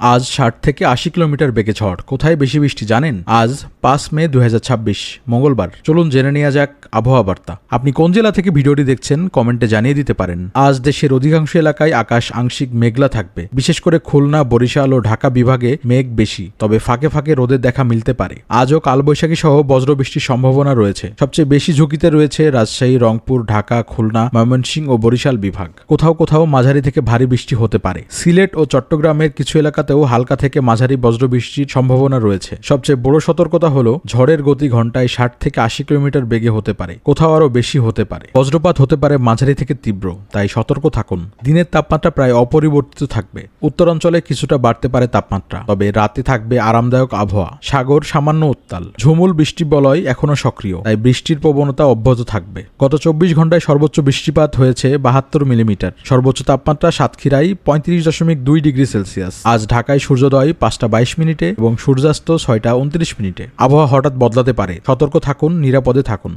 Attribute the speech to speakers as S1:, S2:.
S1: আজ 60 থেকে 80 কিলোমিটার বেগে ঝড়। কোথায় বেশি বৃষ্টি জানেন? আজ 5 মে 2026 মঙ্গলবার। চলুন জেনে নেওয়া যাক আবহাওয়া বার্তা। আপনি কোন জেলা থেকে ভিডিওটি দেখছেন কমেন্টে জানিয়ে দিতে পারেন। আজ দেশের অধিকাংশ এলাকায় আকাশ আংশিক মেঘলা থাকবে। বিশেষ করে খুলনা, বরিশাল ও ঢাকা বিভাগে মেঘ বেশি, তবে ফাঁকে ফাঁকে রোদের দেখা মিলতে পারে। আজও কালবৈশাখী সহ বজ্রবৃষ্টির সম্ভাবনা রয়েছে। সবচেয়ে বেশি ঝুঁকিতে রয়েছে রাজশাহী, রংপুর, ঢাকা, খুলনা, ময়মনসিংহ ও বরিশাল বিভাগ। কোথাও কোথাও মাঝারি থেকে ভারী বৃষ্টি হতে পারে। সিলেট ও চট্টগ্রামের কিছু এলাকাতেও হালকা থেকে মাঝারি বজ্রবৃষ্টির সম্ভাবনা রয়েছে। সবচেয়ে বড় সতর্কতা হলো ঝড়ের গতি ঘন্টায় 60 থেকে 80 কিলোমিটার বেগে হতে পারে, কোথাও আরও বেশি হতে পারে। বজ্রপাত হতে পারে মাঝারি থেকে তীব্র, তাই সতর্ক থাকুন। দিনের তাপমাত্রা প্রায় অপরিবর্তিত থাকবে। উত্তরাঞ্চলে কিছুটা বাড়তে পারে তাপমাত্রা, তবে রাতে থাকবে আরামদায়ক আবহাওয়া। সাগর সামান্য উত্তাল। ঝুমুল বৃষ্টি বলয় এখনো সক্রিয়, তাই বৃষ্টির প্রবণতা অব্যাহত থাকবে। গত 24 ঘন্টায় সর্বোচ্চ বৃষ্টিপাত হয়েছে 72 মিলিমিটার। সর্বোচ্চ তাপমাত্রা সাতক্ষীরায় 35.2 ডিগ্রি সেলসিয়াস। আজ ঢাকায় সূর্যোদয় 5টা 22 মিনিটে এবং সূর্যাস্ত 6টা 29 মিনিটে। আবহাওয়া হঠাৎ বদলাতে পারে, সতর্ক থাকুন, নিরাপদে থাকুন।